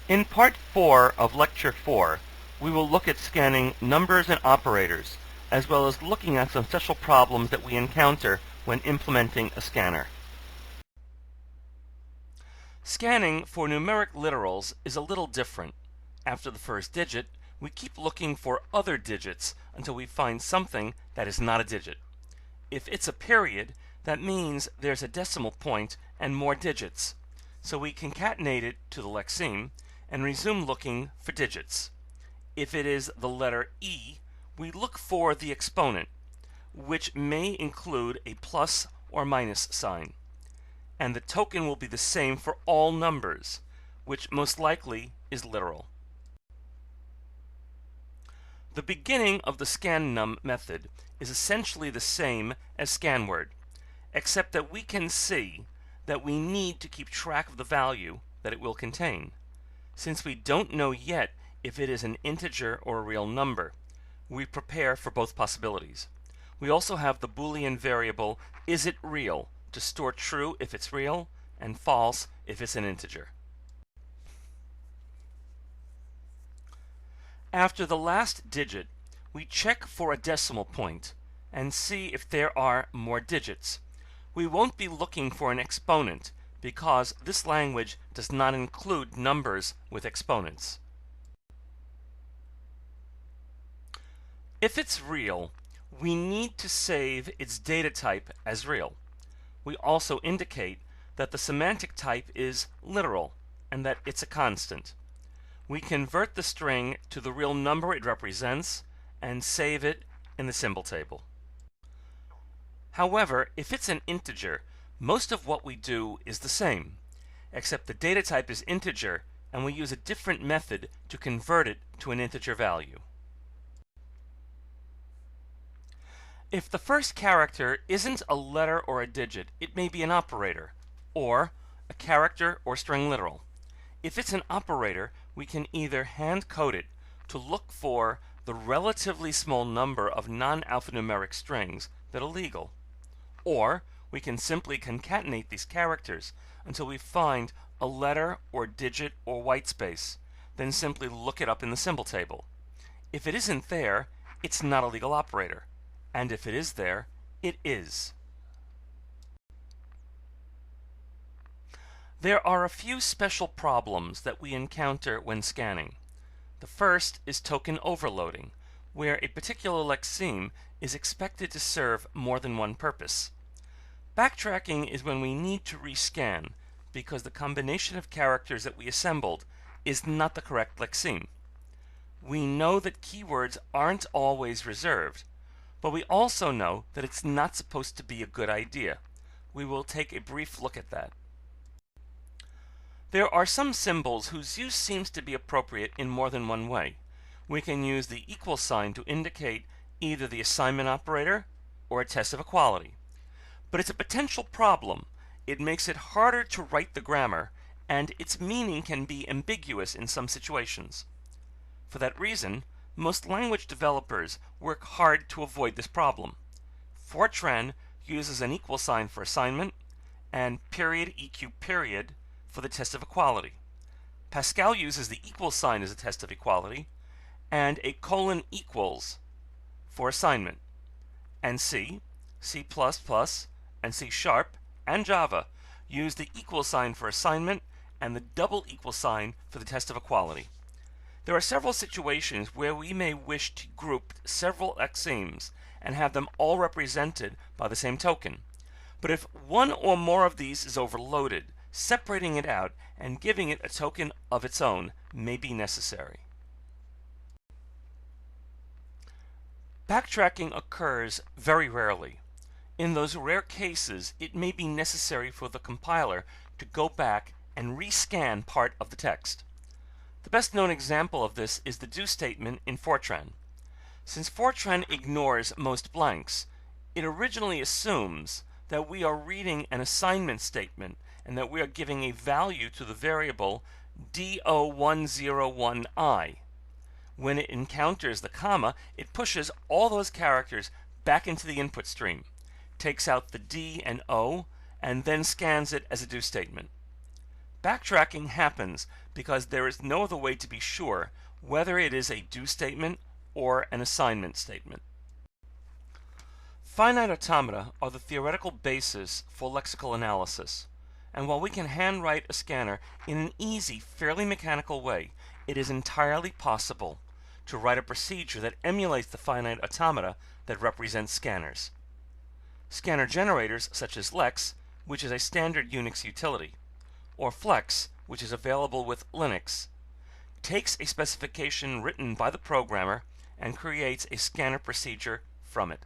In Part 4 of Lecture 4, we will look at scanning numbers and operators, as well as looking at some special problems that we encounter when implementing a scanner. Scanning for numeric literals is a little different. After the first digit, we keep looking for other digits until we find something that is not a digit. If it's a period, that means there's a decimal point and more digits, so we concatenate it to the lexeme and resume looking for digits. If it is the letter E, we look for the exponent, which may include a plus or minus sign. And the token will be the same for all numbers, which most likely is literal. The beginning of the scan_num method is essentially the same as scanword, except that we can see that we need to keep track of the value that it will contain. Since we don't know yet if it is an integer or a real number, we prepare for both possibilities. We also have the Boolean variable is it real to store true if it's real and false if it's an integer. After the last digit, we check for a decimal point and see if there are more digits. We won't be looking for an exponent because this language does not include numbers with exponents. If it's real, we need to save its data type as real. We also indicate that the semantic type is literal and that it's a constant. We convert the string to the real number it represents and save it in the symbol table. However, if it's an integer, most of what we do is the same, except the data type is integer and we use a different method to convert it to an integer value. If the first character isn't a letter or a digit, it may be an operator, or a character or string literal. If it's an operator, we can either hand code it to look for the relatively small number of non-alphanumeric strings that are legal, or we can simply concatenate these characters until we find a letter or digit or whitespace, then simply look it up in the symbol table. If it isn't there, it's not a legal operator, and if it is there, it is. There are a few special problems that we encounter when scanning. The first is token overloading, where a particular lexeme is expected to serve more than one purpose. Backtracking is when we need to rescan because the combination of characters that we assembled is not the correct lexeme. We know that keywords aren't always reserved, but we also know that it's not supposed to be a good idea. We will take a brief look at that. There are some symbols whose use seems to be appropriate in more than one way. We can use the equal sign to indicate either the assignment operator or a test of equality. But it's a potential problem. It makes it harder to write the grammar, and its meaning can be ambiguous in some situations. For that reason, most language developers work hard to avoid this problem. Fortran uses an equal sign for assignment, and period EQ period for the test of equality. Pascal uses the equal sign as a test of equality, and a colon equals for assignment. And C, C++, and C#, and Java use the equal sign for assignment and the double equal sign for the test of equality. There are several situations where we may wish to group several lexemes and have them all represented by the same token. But if one or more of these is overloaded, separating it out and giving it a token of its own may be necessary. Backtracking occurs very rarely. In those rare cases, it may be necessary for the compiler to go back and rescan part of the text. The best known example of this is the do statement in Fortran. Since Fortran ignores most blanks, it originally assumes that we are reading an assignment statement and that we are giving a value to the variable do101i. When it encounters the comma, it pushes all those characters back into the input stream, takes out the D and O, and then scans it as a do statement. Backtracking happens because there is no other way to be sure whether it is a do statement or an assignment statement. Finite automata are the theoretical basis for lexical analysis, and while we can handwrite a scanner in an easy, fairly mechanical way, it is entirely possible to write a procedure that emulates the finite automata that represent scanners. Scanner generators such as Lex, which is a standard Unix utility, or Flex, which is available with Linux, takes a specification written by the programmer and creates a scanner procedure from it.